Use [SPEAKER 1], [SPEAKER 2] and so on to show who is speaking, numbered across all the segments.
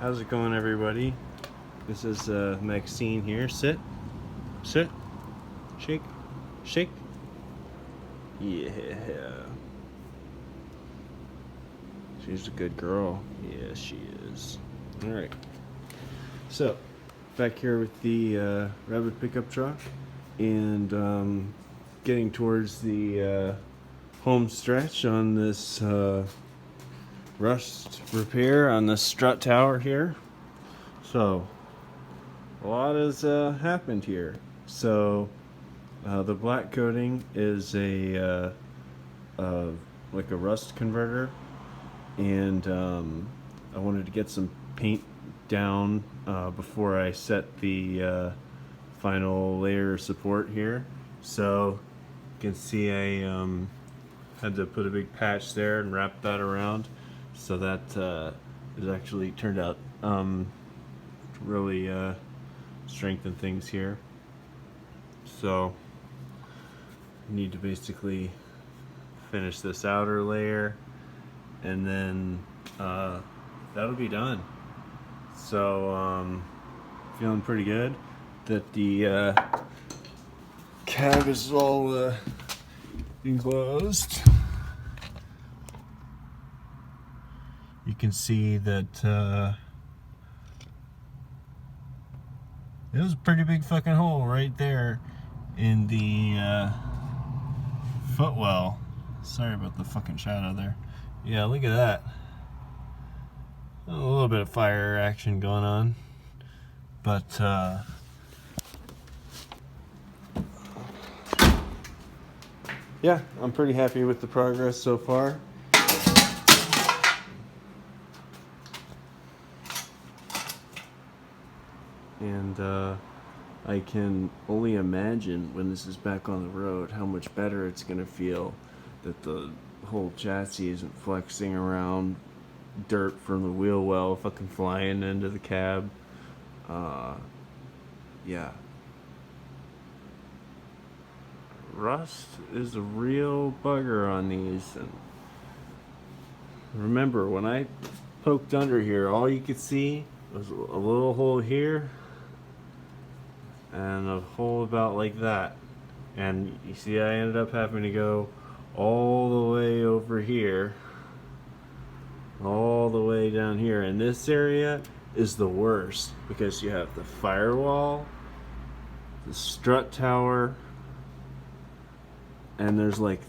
[SPEAKER 1] How's it going, everybody? This is Maxine here. Sit, shake, shake. Yeah, she's a good girl. Yeah, she is. All right. So, back here with the Rabbit pickup truck, and getting towards the home stretch on this rust repair on the strut tower here. So a lot has happened here. So the black coating is a like a rust converter, and I wanted to get some paint down before I set the final layer of support here. So you can see I had to put a big patch there and wrap that around, so that it actually turned out to really strengthen things here. So you need to basically finish this outer layer, and then that'll be done. So feeling pretty good that the cab is all enclosed. You can see that it was a pretty big fucking hole right there in the footwell. Sorry about the fucking shadow there. Yeah, look at that. A little bit of fire action going on, but yeah, I'm pretty happy with the progress so far. And I can only imagine when this is back on the road how much better it's going to feel, that the whole chassis isn't flexing around, dirt from the wheel well fucking flying into the cab. Yeah. Rust is a real bugger on these. And remember, when I poked under here, all you could see was a little hole here and a hole about like that. And you see, I ended up having to go all the way over here, all the way down here. And this area is the worst because you have the firewall, the strut tower, and there's like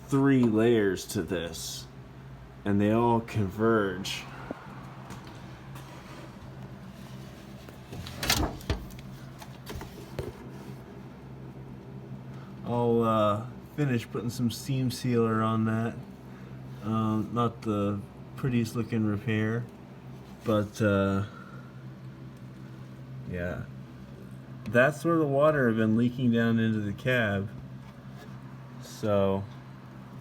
[SPEAKER 1] 3 layers to this, and they all converge. I'll finish putting some seam sealer on that. Not the prettiest looking repair, but yeah, that's where the water had been leaking down into the cab. So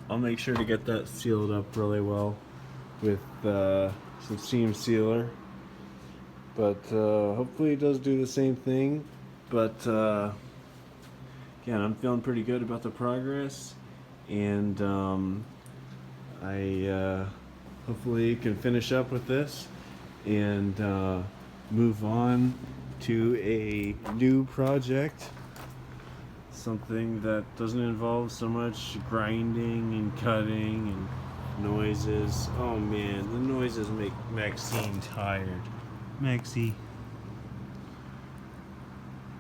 [SPEAKER 1] I'll make sure to get that sealed up really well with some seam sealer. But hopefully it does do the same thing. But again, I'm feeling pretty good about the progress, and I hopefully can finish up with this and move on to a new project. Something that doesn't involve so much grinding and cutting and noises. Oh man, the noises make Maxine tired. Maxie,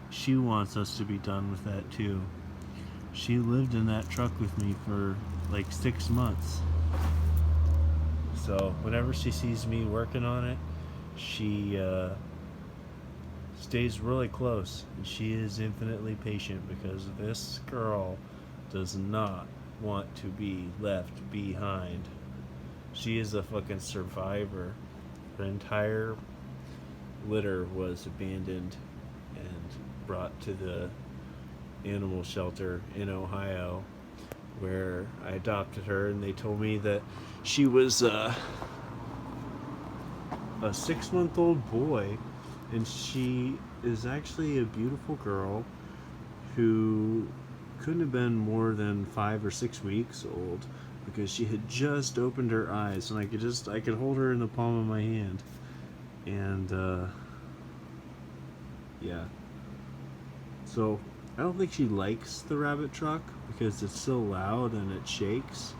[SPEAKER 1] she wants us to be done with that too. She lived in that truck with me for like 6 months. So whenever she sees me working on it, she stays really close, and she is infinitely patient because this girl does not want to be left behind. She is a fucking survivor. The entire litter was abandoned and brought to the animal shelter in Ohio, where I adopted her, and they told me that she was a 6-month-old boy, and she is actually a beautiful girl who couldn't have been more than 5 or 6 weeks old, because she had just opened her eyes, and I could hold her in the palm of my hand. And yeah, so I don't think she likes the rabbit truck because it's so loud and it shakes,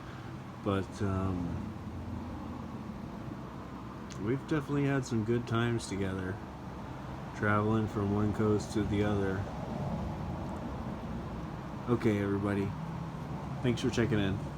[SPEAKER 1] but we've definitely had some good times together, traveling from one coast to the other. Okay, everybody, thanks for checking in.